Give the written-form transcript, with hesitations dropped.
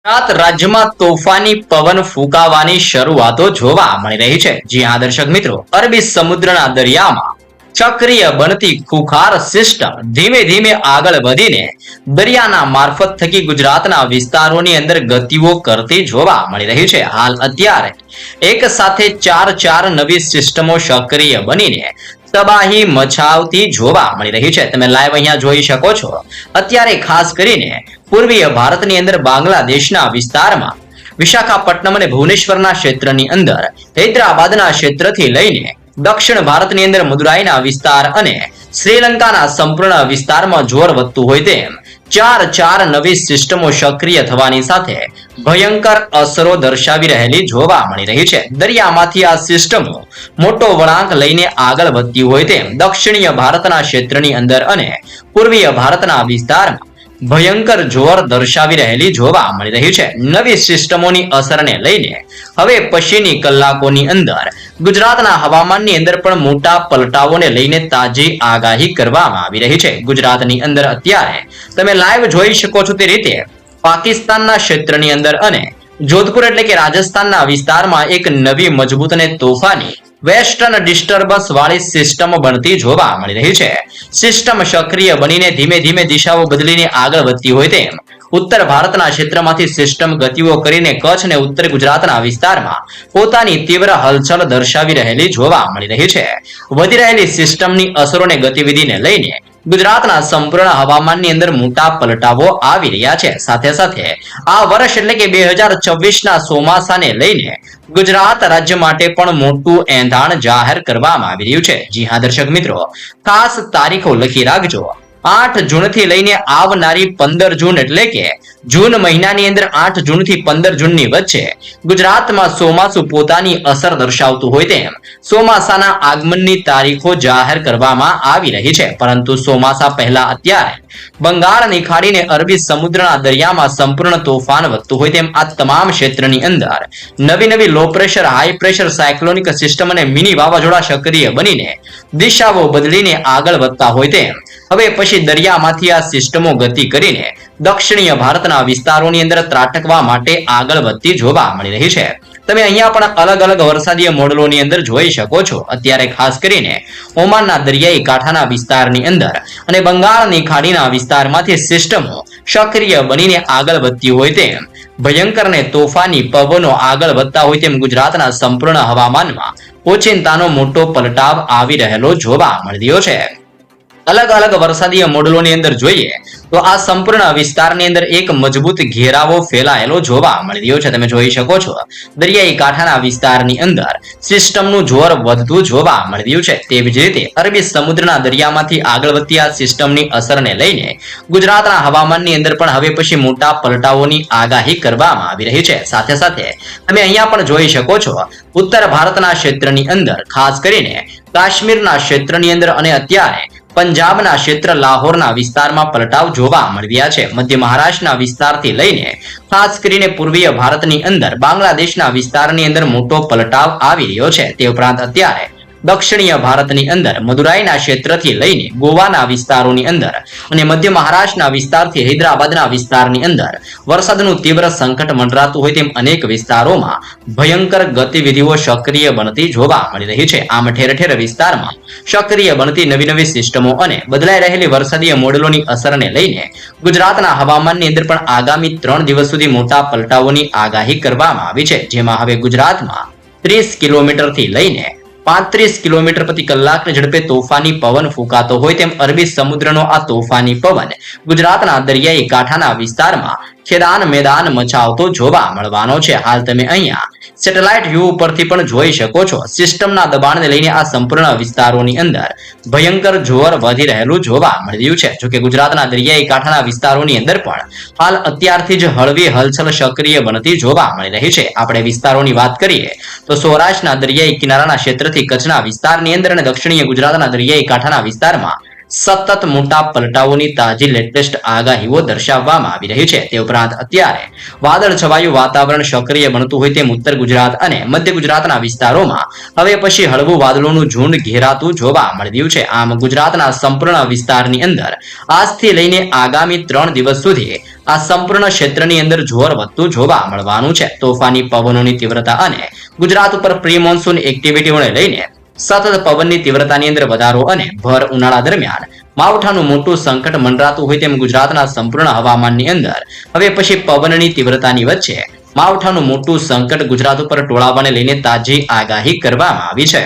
ગુજરાત રાજ્યમાં તોફાની પવન ફૂંકાવાની શરૂઆતો જોવા મળી રહી છે। જી હા દર્શક મિત્રો, અરબી સમુદ્રના દરિયામાં ચક્રીય બનતી ખુખાર સિસ્ટમ ધીમે ધીમે આગળ વધીને દરિયાના મારફત થકી ગુજરાતના વિસ્તારોની અંદર ગતિઓ કરતી જોવા મળી રહી છે। હાલ અત્યારે એક સાથે ચાર નવી સિસ્ટમો સક્રિય બનીને તબાહી મચાવતી જોવા મળી રહી છે। તમે લાઈવ અહીંયા જોઈ શકો છો। અત્યારે ખાસ કરીને પૂર્વીય ભારતની અંદર બાંગ્લાદેશના વિસ્તારમાં વિશાખાપટ્ટનમ અને ભુવનેશ્વરના ક્ષેત્રની અંદર હૈદરાબાદના ક્ષેત્રથી લઈને દક્ષિણ ભારતની અંદર મદુરાઈના વિસ્તાર અને શ્રીલંકાના સંપૂર્ણ વિસ્તારમાં જોર વધતું હોય તેમ ચાર નવી સિસ્ટમો સક્રિય થવાની સાથે ભયંકર અસરો દર્શાવી રહેલી જોવા મળી રહી છે। દરિયામાંથી આ સિસ્ટમો મોટો વળાંક લઈને આગળ વધતી હોય તેમ દક્ષિણીય ભારતના ક્ષેત્રની અંદર અને પૂર્વીય ભારતના વિસ્તારમાં ભયંકર જોર દર્શાવી રહેલી જોવા મળી રહી છે। નવી સિસ્ટમોની અસરને લઈને હવે પછીની કલાકોની અંદર ગુજરાતના હવામાનની અંદર પણ મોટા પલટાવોને લઈને તાજી આગાહી કરવામાં આવી રહી છે। ગુજરાતની અંદર અત્યારે તમે લાઈવ જોઈ શકો છો તે રીતે પાકિસ્તાનના ક્ષેત્રની અંદર અને જોધપુર એટલે કે રાજસ્થાનના વિસ્તારમાં એક નવી મજબૂત અને તોફાની વેસ્ટર્ન ડિસ્ટર્બન્સ વાળી સિસ્ટમ બનતી જોવા મળી રહી છે। સિસ્ટમ સક્રિય બનીને ધીમે ધીમે દિશાઓ બદલીને આગળ વધતી હોય તેમ ઉત્તર ભારતના ક્ષેત્રમાંથી સિસ્ટમ ગતિઓ કરીને કચ્છ અને ઉત્તર ગુજરાતના વિસ્તારમાં પોતાની તીવ્ર હલચલ દર્શાવી રહેલી જોવા મળી રહી છે। વધી રહેલી સિસ્ટમની અસરોને ગતિવિધિને લઈને ગુજરાતના સંપૂર્ણ હવામાનની અંદર મોટા પલટાવો આવી રહ્યા છે। સાથે સાથે આ વર્ષ એટલે કે 2024ના ચોમાસાને લઈને ગુજરાત રાજ્ય માટે પણ મોટું એંધાણ જાહેર કરવામાં આવી રહ્યું છે। જી હા દર્શક મિત્રો, ખાસ તારીખો લખી રાખજો। 8 જૂનથી લઈને આવનારી 15 જૂન એટલે કે જૂન મહિનાની અંદર 8 જૂનથી 15 જૂનની વચ્ચે ગુજરાતમાં ચોમાસું પોતાની અસર દર્શાવતું હોય તેમ ચોમાસાના આગમનની તારીખો જાહેર કરવામાં આવી રહી છે। પરંતુ ચોમાસા પહેલા અત્યારે બંગાળની ખાડીને અરબી સમુદ્રના દરિયામાં સંપૂર્ણ તોફાન વધતું હોય તેમ આ તમામ ક્ષેત્રની અંદર નવી low pressure high pressure cyclonic system અને મિની વાવાઝોડા સક્રિય બનીને દિશાઓ બદલીને આગળ વધતા હોય તેમ હવે પછી દરિયામાંથી આ સિસ્ટમો ગતિ કરીને દક્ષિણીય ભારતના વિસ્તારોની અંદર ત્રાટકવા માટે આગળ વધતી જોવા મળી રહી છે। તમે અહીંયા પણ અલગ અલગ વરસાદીય મોડલોની અંદર જોઈ શકો છો। અત્યારે ખાસ કરીને ઓમાનના દરિયાઈ કાંઠાના વિસ્તારની અંદર અને બંગાળની ખાડીના વિસ્તારમાંથી સિસ્ટમો સક્રિય બનીને આગળ વધતી હોય તેમ ભયંકર ને તોફાની પવનો આગળ વધતા હોય તેમ ગુજરાતના સંપૂર્ણ હવામાનમાં ઓચિંતાનો મોટો પલટાવ આવી રહેલો જોવા મળી રહ્યો છે। અલગ અલગ વરસાદીય મોડલોની અંદર જોઈએ તો આ સંપૂર્ણ વિસ્તારની અંદર એક મજબૂત ઘેરાવો ફેલાયેલો જોવા મળી રહ્યો છે। તમે જોઈ શકો છો દરિયાઈ કાંઠાના વિસ્તારની અંદર સિસ્ટમનું જોર વધતું જોવા મળી રહ્યું છે। તેવી જ રીતે અરબી સમુદ્રના દરિયામાંથી આગળ વધતી આ સિસ્ટમની અસરને લઈને ગુજરાતના હવામાનની અંદર પણ હવે પછી મોટા પલટાઓની આગાહી કરવામાં આવી રહી છે। સાથે સાથે તમે અહીંયા પણ જોઈ શકો છો ઉત્તર ભારતના ક્ષેત્રની અંદર ખાસ કરીને કાશ્મીરના ક્ષેત્રની અંદર અને અત્યારે પંજાબના ક્ષેત્ર લાહોરના વિસ્તારમાં પલટાવ જોવા મળી રહ્યા છે। મધ્ય મહારાષ્ટ્રના વિસ્તારથી લઈને ખાસ કરીને પૂર્વીય ભારતની અંદર બાંગ્લાદેશના વિસ્તારની અંદર મોટો પલટાવ આવી રહ્યો છે। તે ઉપરાંત અત્યારે દક્ષિણીય ભારતની અંદર મદુરાઈના ક્ષેત્રથી લઈને ગોવાના વિસ્તારોની અંદર અને મધ્ય મહારાષ્ટ્રના વિસ્તારથી હૈદરાબાદના વિસ્તારની અંદર વરસાદનું તીવ્ર સંકટ મંડરાતું હોય તેમ અનેક વિસ્તારોમાં ભયંકર ગતિવિધિઓ સક્રિય બનતી જોવા મળી રહી છે। આમ ઠેર ઠેર વિસ્તારમાં સક્રિય બનતી નવી સિસ્ટમો અને બદલાઈ રહેલી વરસાદીય મોડલોની અસરને લઈને ગુજરાતના હવામાનની અંદર પણ આગામી 3 દિવસ સુધી મોટા પલટાઓની આગાહી કરવામાં આવી છે। જેમાં હવે ગુજરાતમાં 30 કિલોમીટરથી લઈને 35 કિલોમીટર પ્રતિ કલાકની ઝડપે તોફાની પવન ફૂંકાતો હોય તેમ અરબી સમુદ્રનો આ તોફાની પવન ગુજરાતના દરિયાઈ કાંઠાના વિસ્તારમાં ખેદાન મેદાન મચાવતો જોવા મળવાનો છે। હાલ તમે અહીંયા સેટેલાઇટ વ્યૂ પરથી પણ જોઈ શકો છો સિસ્ટમના દબાણને લઈને આ સંપૂર્ણ વિસ્તારોની અંદર ભયંકર જોર વધી રહેલું જોવા મળી રહ્યું છે। જોકે ગુજરાતના દરિયાઈ કાંઠાના વિસ્તારોની અંદર પણ હાલ અત્યારથી જ હળવી હલચલ સક્રિય બનતી જોવા મળી રહી છે। આપણે વિસ્તારોની વાત કરીએ તો સૌરાષ્ટ્રના દરિયાઈ કિનારાના ક્ષેત્રથી કચ્છના વિસ્તારની અંદર અને દક્ષિણીય ગુજરાતના દરિયાઈ કાંઠાના વિસ્તારમાં સતત મોટા પલટાઓની તાજી લેટેસ્ટ આગાહીઓ દર્શાવવામાં આવી રહી છે। તે ઉપરાંત અત્યારે વાદળ છવાયું વાતાવરણ સક્રિય બનતું હોય તેમ ઉત્તર ગુજરાત અને મધ્ય ગુજરાતના વિસ્તારોમાં હવે પછી હળવું વાદળોનું ઝુંડ ઘેરાતું જોવા મળી રહ્યું છે। આમ ગુજરાતના સંપૂર્ણ વિસ્તારની અંદર આજથી લઈને આગામી 3 દિવસ સુધી આ સંપૂર્ણ ક્ષેત્રની અંદર જોર વધતું જોવા મળવાનું છે। તોફાની પવનોની તીવ્રતા અને ગુજરાત ઉપર પ્રી મોન્સૂન એક્ટિવિટીઓને લઈને સતત પવનની તીવ્રતાની અંદર વધારો અને ભર ઉનાળા દરમિયાન માવઠાનું મોટું સંકટ મંડરાતું હોય તેમ ગુજરાતના સંપૂર્ણ હવામાનની અંદર હવે પછી પવનની તીવ્રતાની વચ્ચે માવઠાનું મોટું સંકટ ગુજરાત ઉપર ટોળાવાને લઈને તાજી આગાહી કરવામાં આવી છે।